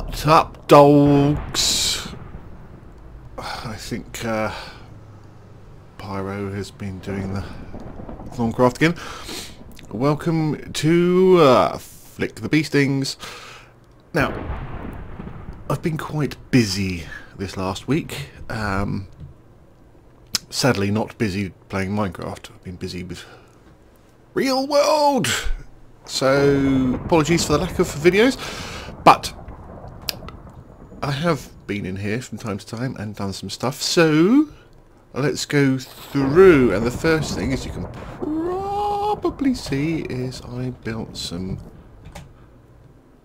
What up, dogs? I think Pyro has been doing the Thorncraft again. Welcome to Flick the Bee Stings. Now, I've been quite busy this last week. Sadly, not busy playing Minecraft. I've been busy with real world. So, apologies for the lack of videos. But I have been in here from time to time and done some stuff. So, let's go through. And the first thing, as you can probably see, is I built some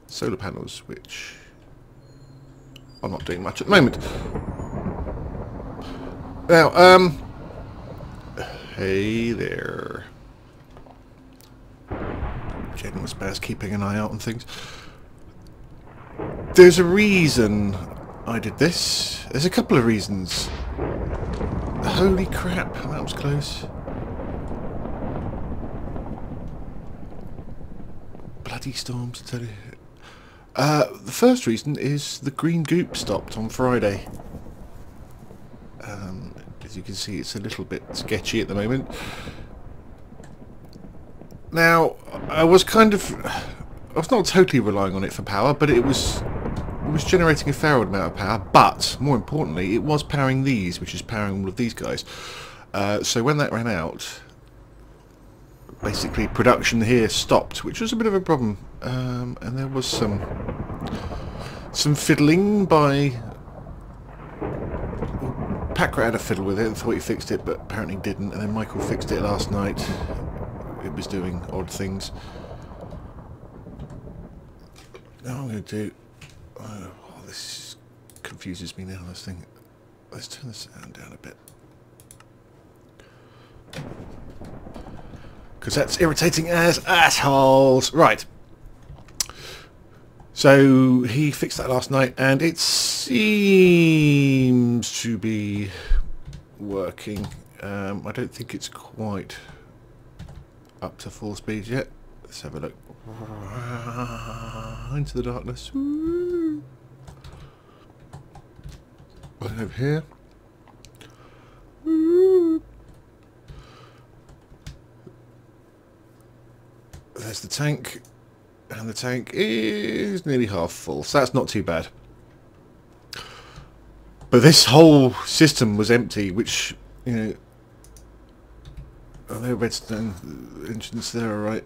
solar panels, which I'm not doing much at the moment. Now, hey there. General spares keeping an eye out on things. There's a reason I did this. There's a couple of reasons. Holy crap, that was close. Bloody storms, I tell you. The first reason is the green goop stopped on Friday. As you can see, it's a little bit sketchy at the moment. Now, I was not totally relying on it for power, but it was generating a fair amount of power, but more importantly it was powering these, which is powering all of these guys. So when that ran out, basically production here stopped, which was a bit of a problem, and there was some fiddling by Packer. Had a fiddle with it and thought he fixed it, but apparently didn't, and then Michael fixed it last night. It was doing odd things. Now I'm going to do... Oh, this confuses me now, this thing. Let's turn the sound down a bit. Because that's irritating as assholes. Right. So he fixed that last night and it seems to be working. I don't think it's quite up to full speed yet. Let's have a look. Into the darkness. Woo. Right over here. Woo. There's the tank, and the tank is nearly half full, so that's not too bad. But this whole system was empty, which, you know, oh, they're redstone engines, they're alright.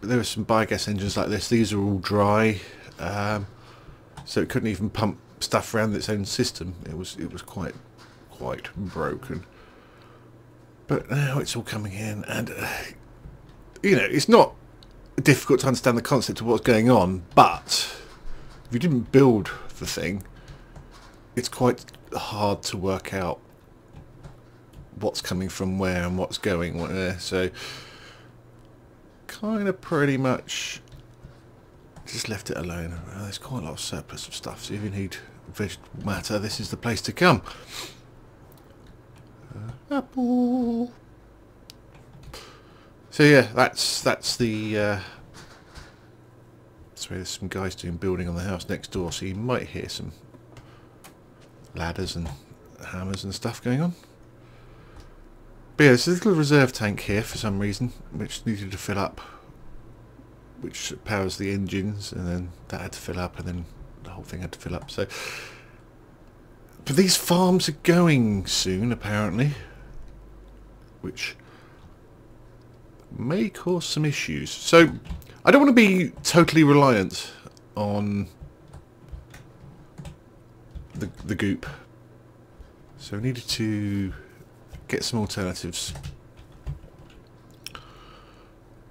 But there were some biogas engines like this. These are all dry, so it couldn't even pump stuff around its own system. It was quite broken. But now it's all coming in, and you know, it's not difficult to understand the concept of what's going on. But if you didn't build the thing, it's quite hard to work out what's coming from where and what's going where. So kind of pretty much just left it alone. There's quite a lot of surplus of stuff, so if you need vegetable matter, this is the place to come. Apple. So yeah, that's the so there's some guys doing building on the house next door, so you might hear some ladders and hammers and stuff going on. But yeah, there's a little reserve tank here for some reason, which needed to fill up, which powers the engines, and then that had to fill up, and then the whole thing had to fill up. So, but these farms are going soon, apparently, which may cause some issues. So, I don't want to be totally reliant on the goop. So, I needed to get some alternatives,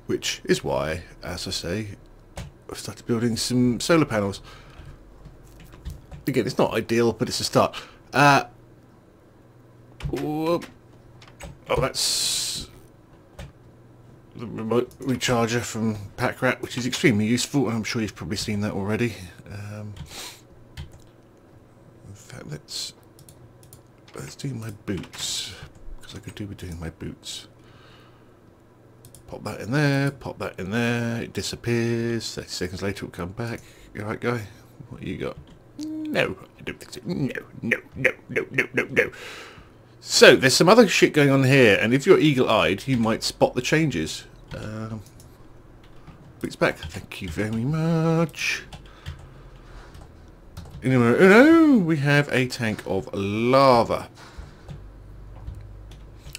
which is why, as I say, I've started building some solar panels. Again, it's not ideal, but it's a start. Oh, that's the remote recharger from Packrat, which is extremely useful. I'm sure you've probably seen that already. In fact, let's do my boots, because I could do with doing my boots. Pop that in there, it disappears, 30 seconds later it'll come back. You alright, guy? What you got? No, I don't think so. No, no, no, no, no, no, no. So, there's some other shit going on here, and if you're eagle-eyed, you might spot the changes. It's back. Thank you very much. Anyway, we have a tank of lava.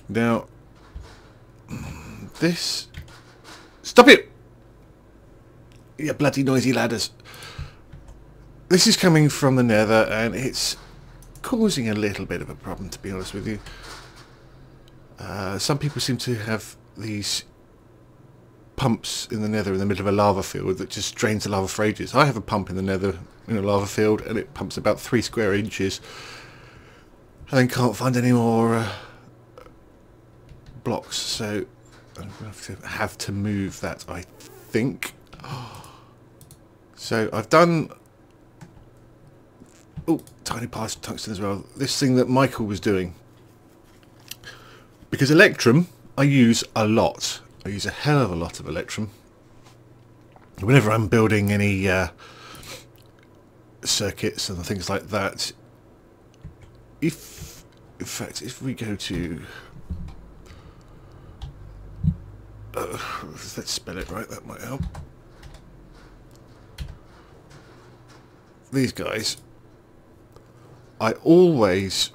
Now, this... Stop it! You bloody noisy ladders. This is coming from the nether, and it's causing a little bit of a problem, to be honest with you. Some people seem to have these pumps in the nether in the middle of a lava field that just drains the lava for ages. I have a pump in the nether in a lava field, and it pumps about 3 square inches, and then can't find any more blocks, so I'm going to have to move that, I think. So I've done... Oh, tiny parts of tungsten as well. This thing that Michael was doing. Because Electrum, I use a lot. I use a hell of a lot of Electrum. Whenever I'm building any circuits and things like that. In fact, if we go to... let's spell it right, that might help. These guys... I always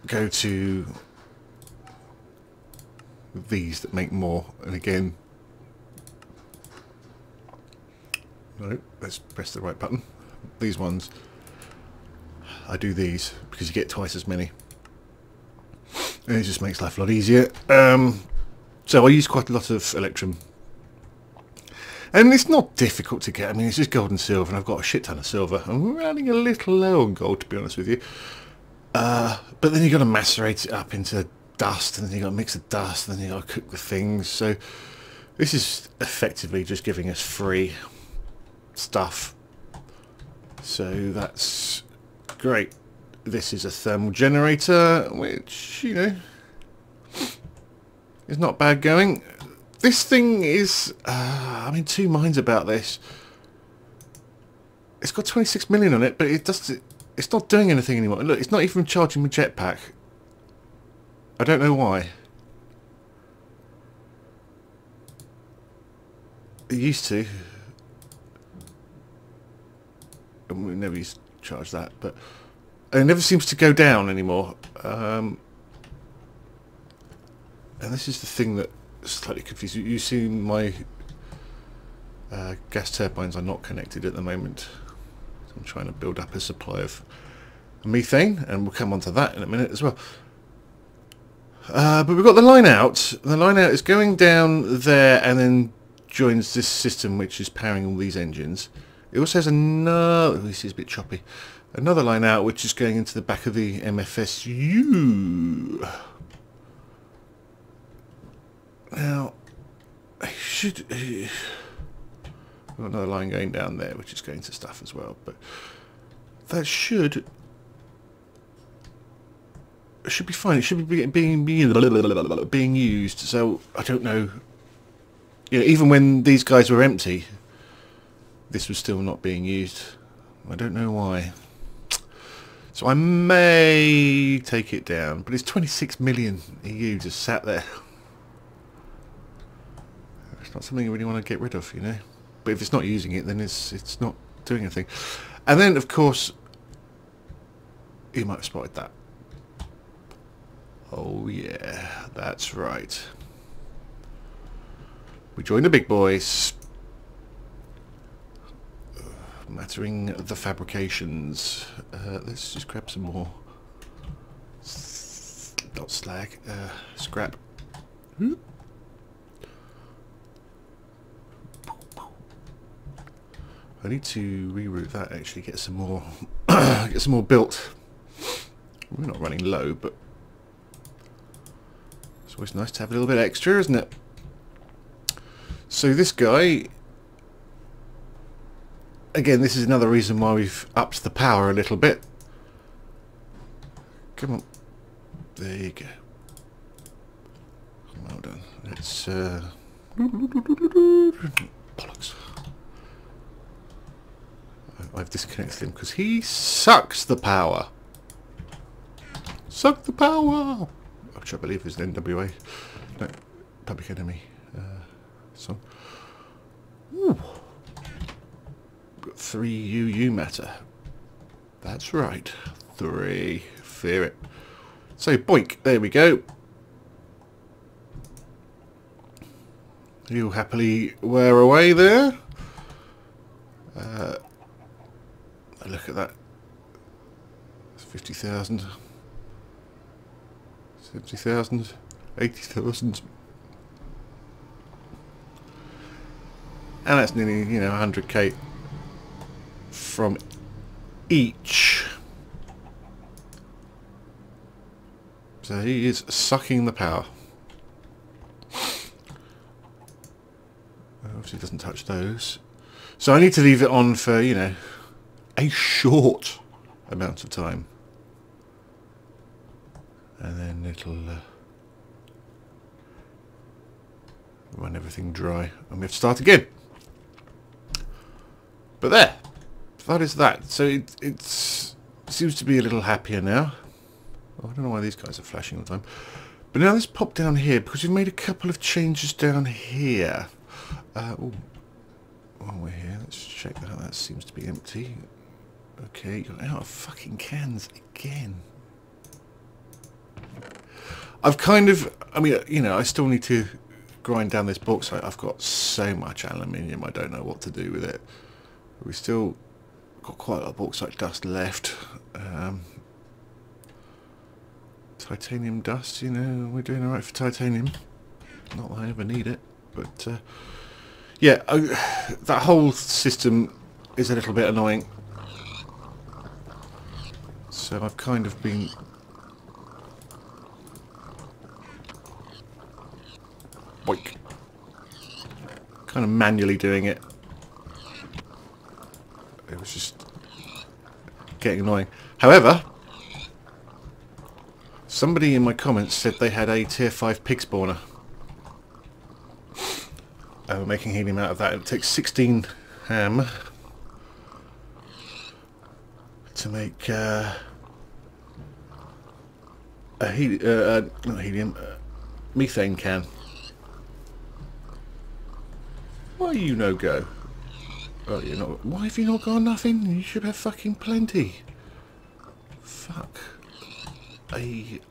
go to these that make more, and again, no, let's press the right button. These ones, I do these because you get twice as many, and it just makes life a lot easier. So I use quite a lot of Electrum, and it's not difficult to get. I mean, it's just gold and silver, and I've got a shit ton of silver. I'm running a little low on gold, to be honest with you. But then you've got to macerate it up into dust, and then you've got to mix the dust, and then you've got to cook the things. So this is effectively just giving us free stuff. So that's great. This is a thermal generator, which, you know, is not bad going. This thing is, I'm in two minds about this. It's got 26 million on it, but it's not doing anything anymore. Look, it's not even charging my jetpack. I don't know why. It used to. And we never used to charge that, but it never seems to go down anymore. And this is the thing that slightly confused. You see my gas turbines are not connected at the moment. So I'm trying to build up a supply of methane, and we'll come on to that in a minute as well. But we've got the line out. The line out is going down there and then joins this system which is powering all these engines. It also has another... this is a bit choppy. Another line out which is going into the back of the MFSU. Now, I should... got another line going down there which is going to stuff as well, but that should be fine. It should be being used. So I don't know. You know, even when these guys were empty, this was still not being used. I don't know why. So I may take it down, but it's 26 million EU just sat there. It's not something you really want to get rid of, you know. But if it's not using it, then it's not doing anything. And then, of course, you might have spotted that. Oh yeah, that's right. We joined the big boys. Mattering the fabrications. Let's just grab some more. Not slag. Scrap. I need to reroute that. Actually, get some more. Get some more built. We're not running low, but it's always nice to have a little bit extra, isn't it? So this guy, again, this is another reason why we've upped the power a little bit. Come on. There you go. Well done. Let's bollocks. I've disconnected him because he sucks the power. Suck the power! Which I believe is an NWA. No, Public Enemy song. Ooh. Got 3 UUM Matter. That's right. 3. Fear it. So, boink. There we go. He'll happily wear away there. Look at that. 50,000. 70,000. 80,000. And that's nearly, you know, 100k from each. So he is sucking the power. Obviously doesn't touch those. So I need to leave it on for, you know, a short amount of time. And then it'll run everything dry. And we have to start again. But there. That is that. So it seems to be a little happier now. Oh, I don't know why these guys are flashing all the time. But now let's pop down here because we've made a couple of changes down here. While we're here, let's check that out. That seems to be empty. Okay, you're out of fucking cans again. I've kind of, I mean, you know, I still need to grind down this bauxite. I've got so much aluminium, I don't know what to do with it. We still got quite a lot of bauxite dust left. Titanium dust, you know, we're doing alright for titanium. Not that I ever need it, but yeah, that whole system is a little bit annoying. So I've kind of been kind of manually doing it. It was just getting annoying. However, somebody in my comments said they had a tier 5 pig spawner. We're making helium out of that. It takes 16 ham to make not helium, methane can. Why you no go? Oh, you're not. Why have you not got nothing? You should have fucking plenty. Fuck. A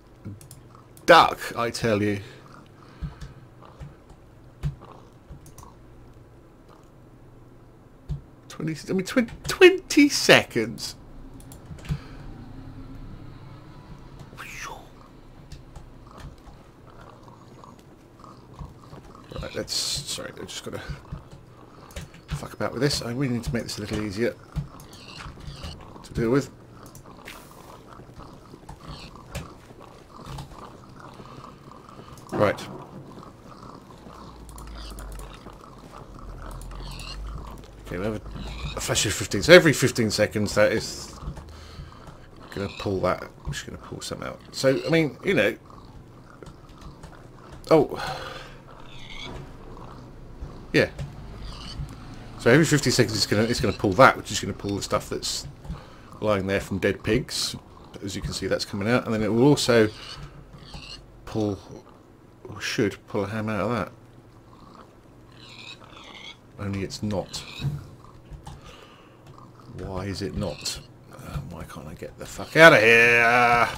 duck, I tell you. I mean, 20 seconds. Right, let's. Sorry, I just gotta fuck about with this. I really need to make this a little easier to deal with. Right. Okay, we have a flash of 15. So every 15 seconds, that is going to pull that. I'm just going to pull something out. So, I mean, you know. Oh. Yeah. So every 50 seconds, it's going to pull that, which is going to pull the stuff that's lying there from dead pigs. As you can see, that's coming out, and then it will also pull, or should pull a ham out of that. Only it's not. Why is it not? Why can't I get the fuck out of here?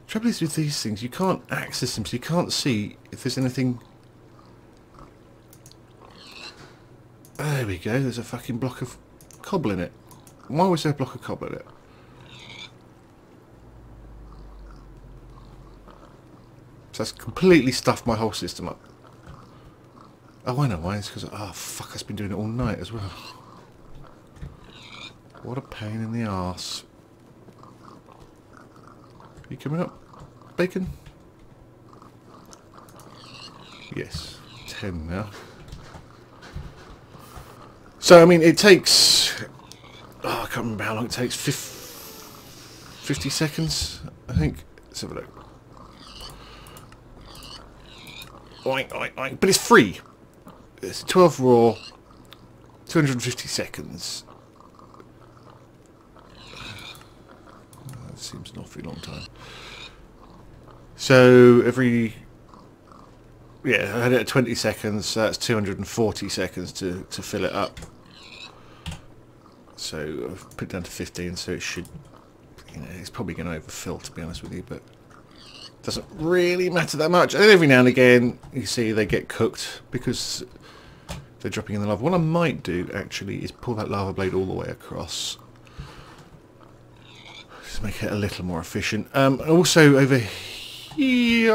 Trouble is with these things, you can't access them, so you can't see if there's anything. There we go, there's a fucking block of cobble in it. Why was there a block of cobble in it? So that's completely stuffed my whole system up. Oh, I know why. It's because, oh fuck, I've been doing it all night as well. What a pain in the arse. You coming up, bacon? Yes, 10 now. So, I mean, it takes... Oh, I can't remember how long it takes. 50 seconds, I think. Let's have a look. Oink, oink, oink. But it's free. it's 12 raw, 250 seconds. That seems an awfully long time. So every, yeah, I had it at 20 seconds, so that's 240 seconds to fill it up. So I've put it down to 15, so it should, you know, it's probably going to overfill, to be honest with you, but it doesn't really matter that much. And every now and again, you see they get cooked because they're dropping in the lava. What I might do, actually, is pull that lava blade all the way across. Just make it a little more efficient. Also, over here,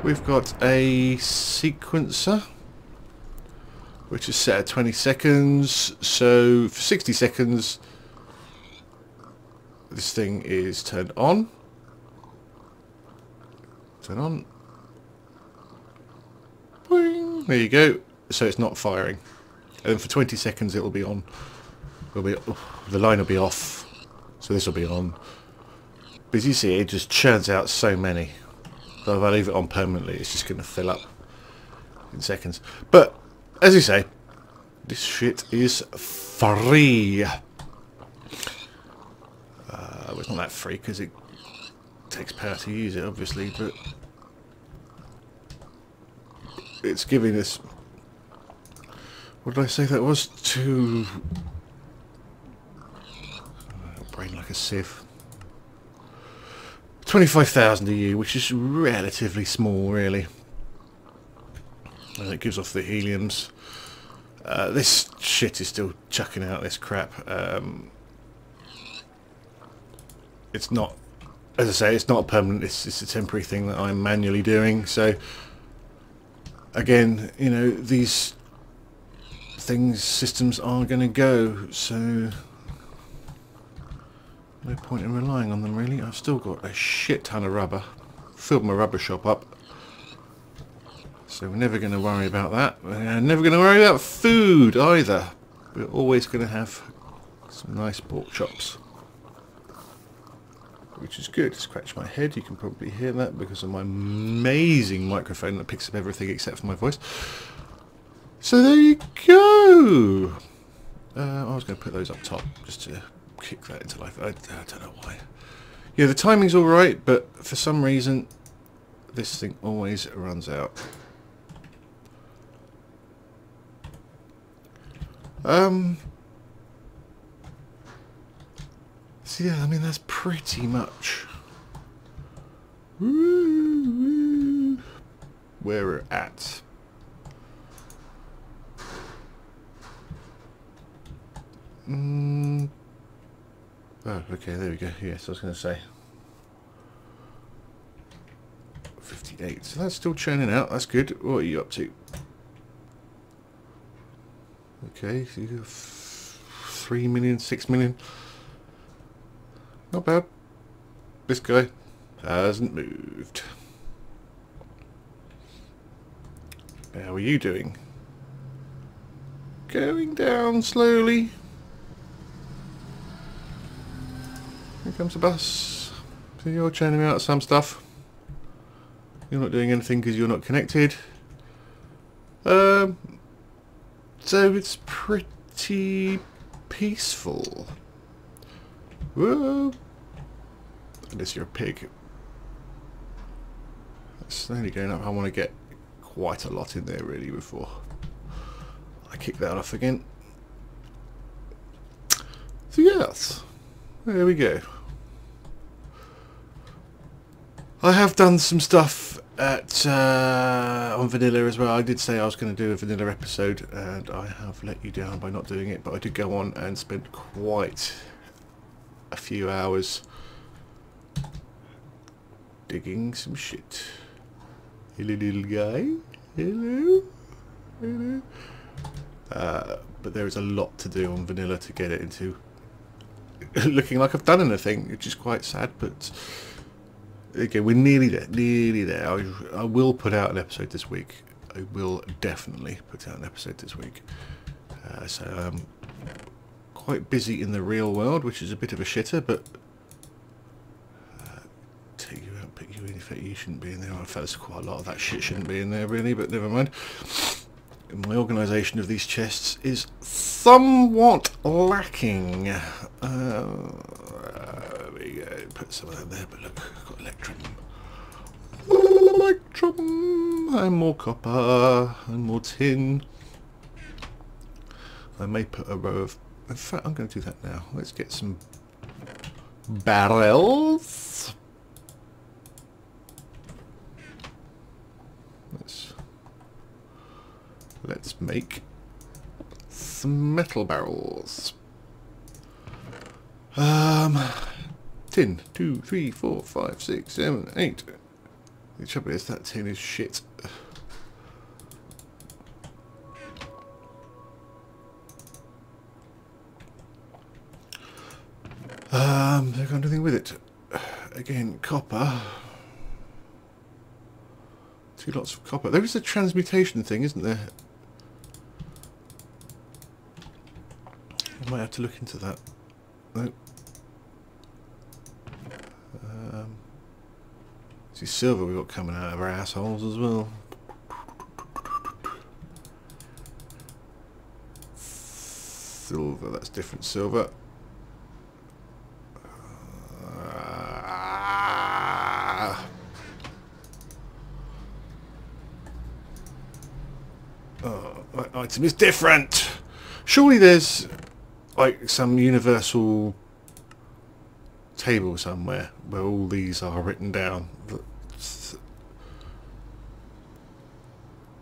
we've got a sequencer, which is set at 20 seconds. So for 60 seconds, this thing is turned on. Turn on. Boing. There you go. So it's not firing. And then for 20 seconds, it will be on. The line will be off. So this will be on. But as you see, it just churns out so many. So if I leave it on permanently, it's just going to fill up in seconds. But as you say, this shit is free. Well, it's not that free because it takes power to use it, obviously, but it's giving us, what did I say that was? Brain like a sieve. 25,000 EU, which is relatively small, really. And it gives off the heliums. This shit is still chucking out this crap. It's not, as I say, it's not a permanent, it's a temporary thing that I'm manually doing. So again, you know, these systems are going to go, so no point in relying on them, really. I've still got a shit ton of rubber, filled my rubber shop up, so we're never going to worry about that. We're never going to worry about food either. We're always going to have some nice pork chops, which is good. Scratch my head, you can probably hear that because of my amazing microphone that picks up everything except for my voice. So there you go. I was going to put those up top just to kick that into life. I don't know why. Yeah, the timing's alright, but for some reason this thing always runs out. So yeah, I mean, that's pretty much where we're at. Oh, okay, there we go. Yes, I was going to say 58. So that's still churning out. That's good. What are you up to? Okay, so you got 3 million, 6 million. Not bad. This guy hasn't moved. How are you doing? Going down slowly. Here comes the bus. So you're churning out some stuff. You're not doing anything because you're not connected. So it's pretty peaceful. Whoa. Unless you're a pig. It's slowly going up. I want to get quite a lot in there really before I kick that off again. So yes, there we go. I have done some stuff at on vanilla as well. I did say I was going to do a vanilla episode and I have let you down by not doing it, but I did go on and spent quite a few hours digging some shit. Hello little guy. Hello. Hello. But there is a lot to do on vanilla to get it into looking like I've done anything, which is quite sad, but again, we're nearly there, nearly there. I will put out an episode this week. I will definitely put out an episode this week. So I'm quite busy in the real world, which is a bit of a shitter, but take you out, pick you in if fact, you shouldn't be in there. In fact, there's quite a lot of that shit shouldn't be in there, really, but never mind. My organisation of these chests is somewhat lacking. There we go. Put some of that there, but look, I've got electrum. Electrum! And more copper, and more tin. I may put a row of... In fact, I'm going to do that now. Let's get some barrels. Let's make some metal barrels. 10, 2, 3, 4, 5, 6, 7, 8. The trouble is that tin is shit. They're going to do anything with it. Again, copper. 2 lots of copper. There is a transmutation thing, isn't there? I might have to look into that. No. See, silver we've got coming out of our assholes as well. Silver, that's different silver. My item is different. Surely there's like some universal table somewhere where all these are written down.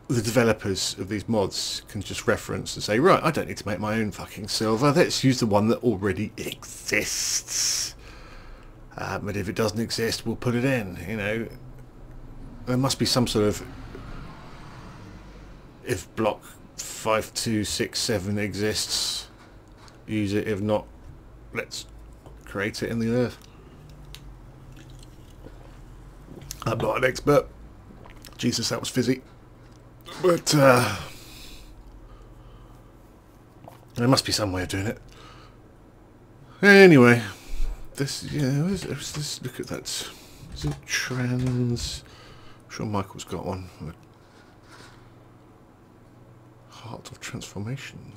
The developers of these mods can just reference and say, right, I don't need to make my own fucking silver. Let's use the one that already exists. But if it doesn't exist, we'll put it in. You know, there must be some sort of, if block 5267 exists, use it. If not, let's create it in the earth. I'm not an expert. Jesus, that was fizzy. But there must be some way of doing it. Anyway, this, yeah, let's look at that. Is it trans? I'm sure Michael's got one. Heart of transformation.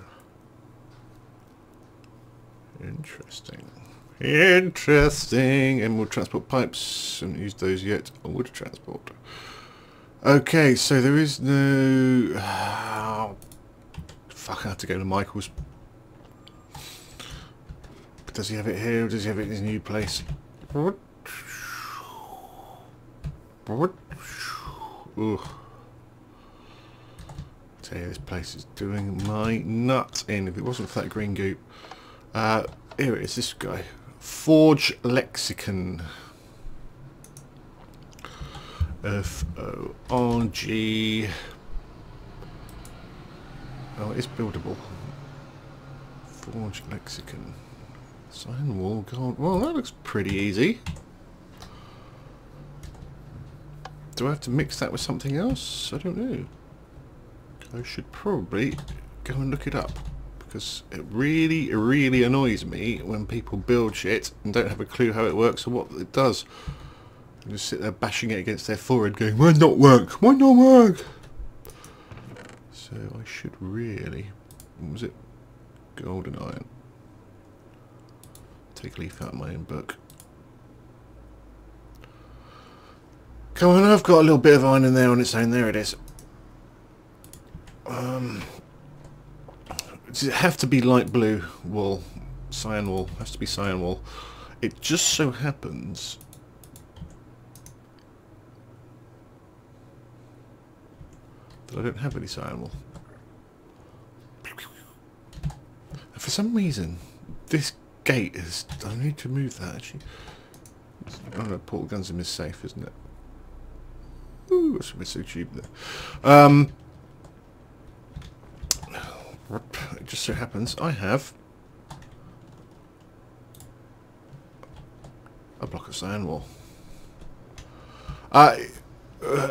Interesting. Interesting. Emerald transport pipes. Haven't used those yet. Wood transport. Okay, so there is no... fuck, I have to go to Michael's. Does he have it here or does he have it in his new place? Ugh. Tell you, this place is doing my nuts in. If it wasn't for that green goop. Here it is, this guy. Forge Lexicon. F-O-R-G. Oh, it is buildable. Forge Lexicon. Sign wall gold. Well, that looks pretty easy. Do I have to mix that with something else? I don't know. I should probably go and look it up. Because it really, really annoys me when people build shit and don't have a clue how it works or what it does. And just sit there bashing it against their forehead going, why not work? Why not work? So I should really... What was it? Golden iron. Take a leaf out of my own book. Come on, I've got a little bit of iron in there on its own. There it is. Does it have to be light blue wool? Cyan wool. Has to be cyan wool. It just so happens... that I don't have any cyan wool. And for some reason, this gate is... I need to move that actually. Oh no, portal guns in is safe, isn't it? Ooh, that's a bit so cheap there. It just so happens I have a block of cyan wool.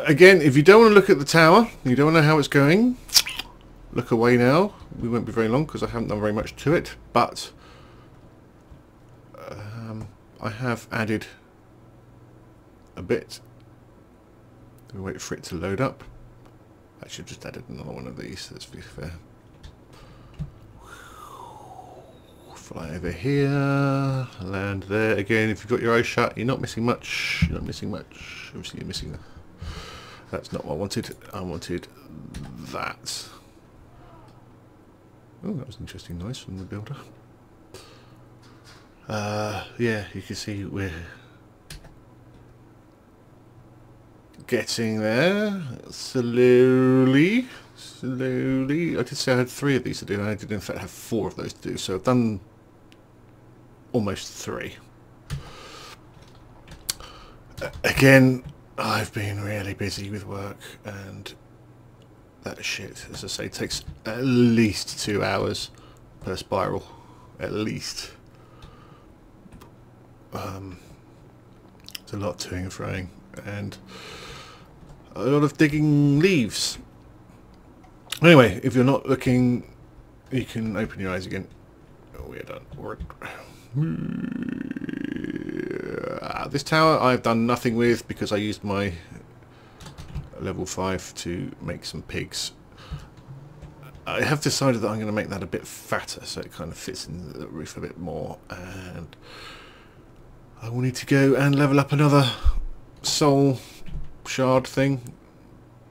Again, if you don't want to look at the tower, you don't want to know how it's going, look away now. We won't be very long because I haven't done very much to it, but I have added a bit we wait for it to load up. I should have just added another one of these, let's be fair. Fly over here, land there. Again, if you've got your eyes shut, you're not missing much. You're not missing much. Obviously you're missing that. That's not what I wanted. I wanted that. Oh, that was an interesting noise from the builder. Yeah, you can see we're getting there. Slowly. Slowly. I did say I had 3 of these to do, and I did in fact have 4 of those to do, so I've done almost 3. Again, I've been really busy with work, and that shit, as I say, takes at least 2 hours per spiral. At least. It's a lot toing and froing, and a lot of digging leaves. Anyway, if you're not looking, you can open your eyes again. Oh, we're done. This tower I've done nothing with because I used my level 5 to make some pigs. I have decided that I'm going to make that a bit fatter so it kind of fits in the roof a bit more, and I will need to go and level up another soul shard thing,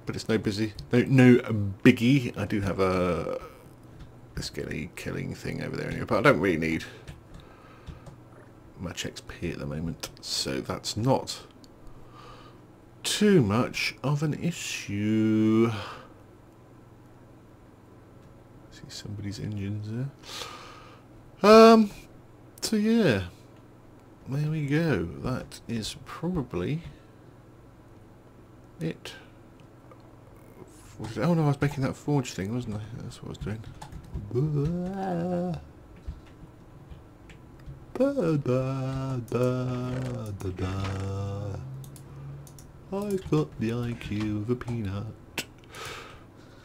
but it's no biggie. I do have a skelly killing thing over there anyway, but I don't really need much XP at the moment, so that's not too much of an issue. See somebody's engines there. So yeah, there we go. That is probably it. Oh no, I was making that forge thing, wasn't I? That's what I was doing. I've got the IQ of a peanut.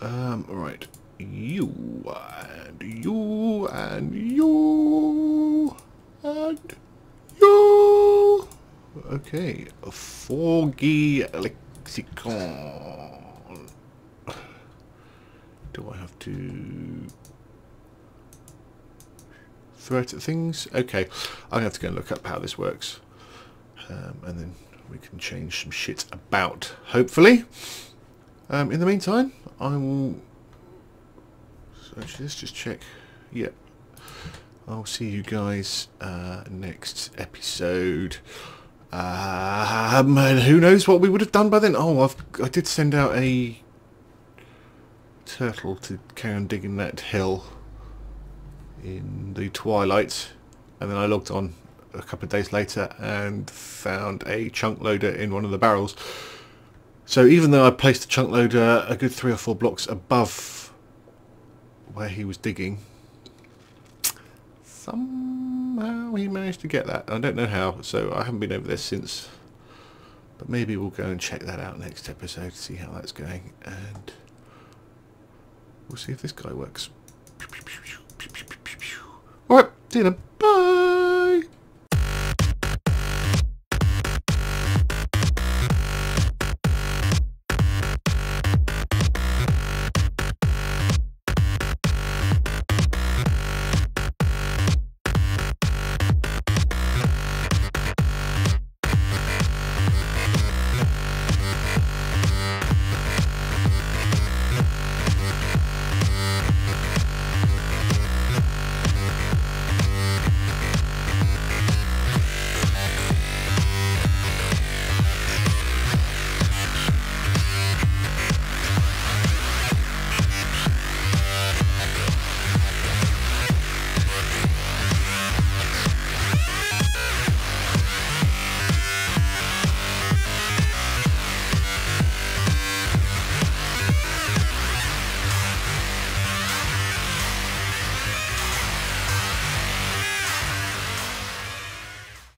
Right. You and you and you and you. Okay, a foggy lexicon. Do I have to throw it at things? Okay, I'm gonna have to go and look up how this works, and then we can change some shit about, hopefully. In the meantime, I will. So actually, let's just check. Yep. I'll see you guys next episode. And who knows what we would have done by then? Oh, I did send out a turtle to carry on digging that hill in the twilight, and then I logged on a couple of days later and found a chunk loader in one of the barrels. So even though I placed the chunk loader a good 3 or 4 blocks above where he was digging, somehow he managed to get that. I don't know how, so I haven't been over there since, but maybe we'll go and check that out next episode, see how that's going, and we'll see if this guy works. Alright, see you then. Bye!